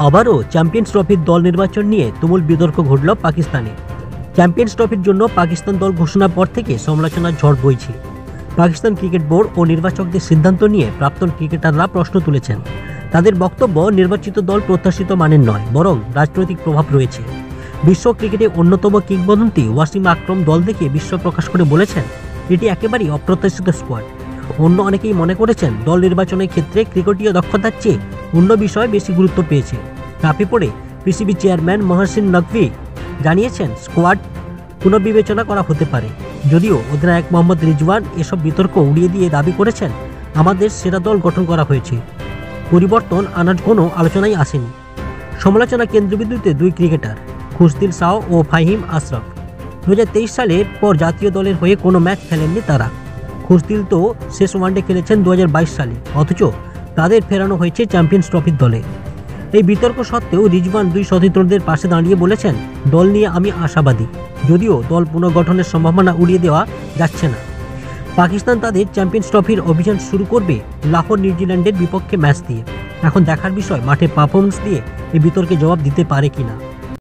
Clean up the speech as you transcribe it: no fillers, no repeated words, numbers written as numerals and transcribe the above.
আবারও চ্যাম্পিয়ন্স ট্রফির দল নির্বাচন নিয়ে তুমুল বিতর্ক ঘটল পাকিস্তানে। চ্যাম্পিয়ন্স ট্রফির জন্য পাকিস্তান দল ঘোষণার পর থেকে সমালোচনার ঝড় বইছে। পাকিস্তান ক্রিকেট বোর্ড ও নির্বাচকদের সিদ্ধান্ত নিয়ে প্রাক্তন ক্রিকেটাররা প্রশ্ন তুলেছেন। তাদের বক্তব্য, নির্বাচিত দল প্রত্যাশিত মানের নয়, বরং রাজনৈতিক প্রভাব রয়েছে। বিশ্ব ক্রিকেটে অন্যতম কিংবদন্তি ওয়াসিম আকরম দল দেখে বিশ্ব প্রকাশ করে বলেছেন, এটি একেবারেই অপ্রত্যাশিত স্কোয়াড। অন্য অনেকেই মনে করেছেন দল নির্বাচনের ক্ষেত্রে ক্রিকেটীয় দক্ষতার চেয়ে অন্য বিষয় বেশি গুরুত্ব পেয়েছে। চাপে পড়ে পিসিবি চেয়ারম্যান মহসিন নকভি জানিয়েছেন, স্কোয়াড পুনর্বিবেচনা করা হতে পারে। যদিও অধিনায়ক মোহাম্মদ রিজওয়ান এসব বিতর্ক উড়িয়ে দিয়ে দাবি করেছেন, আমাদের সেরা দল গঠন করা হয়েছে, পরিবর্তন আনার কোনো আলোচনাই আসেনি। সমালোচনা কেন্দ্রবিন্দুতে দুই ক্রিকেটার খুশদিল শাহ ও ফাহিম আশরাফ। 2023 সালের পর জাতীয় দলের হয়ে কোনো ম্যাচ খেলেননি তারা। খুশদিল তো শেষ ওয়ানডে খেলেছেন 2022 সালে, অথচ তাদের ফেরানো হয়েছে চ্যাম্পিয়ন্স ট্রফির দলে। এই বিতর্ক সত্ত্বেও রিজওয়ান দুই সতীর্থদের পাশে দাঁড়িয়ে বলেছেন, দল নিয়ে আমি আশাবাদী, যদিও দল পুনর্গঠনের সম্ভাবনা উড়িয়ে দেওয়া যাচ্ছে না। পাকিস্তান তাদের চ্যাম্পিয়ন্স ট্রফির অভিযান শুরু করবে লাহোর নিউজিল্যান্ডের বিপক্ষে ম্যাচ দিয়ে। এখন দেখার বিষয় মাঠে পারফরমেন্স দিয়ে এই বিতর্কে জবাব দিতে পারে কিনা।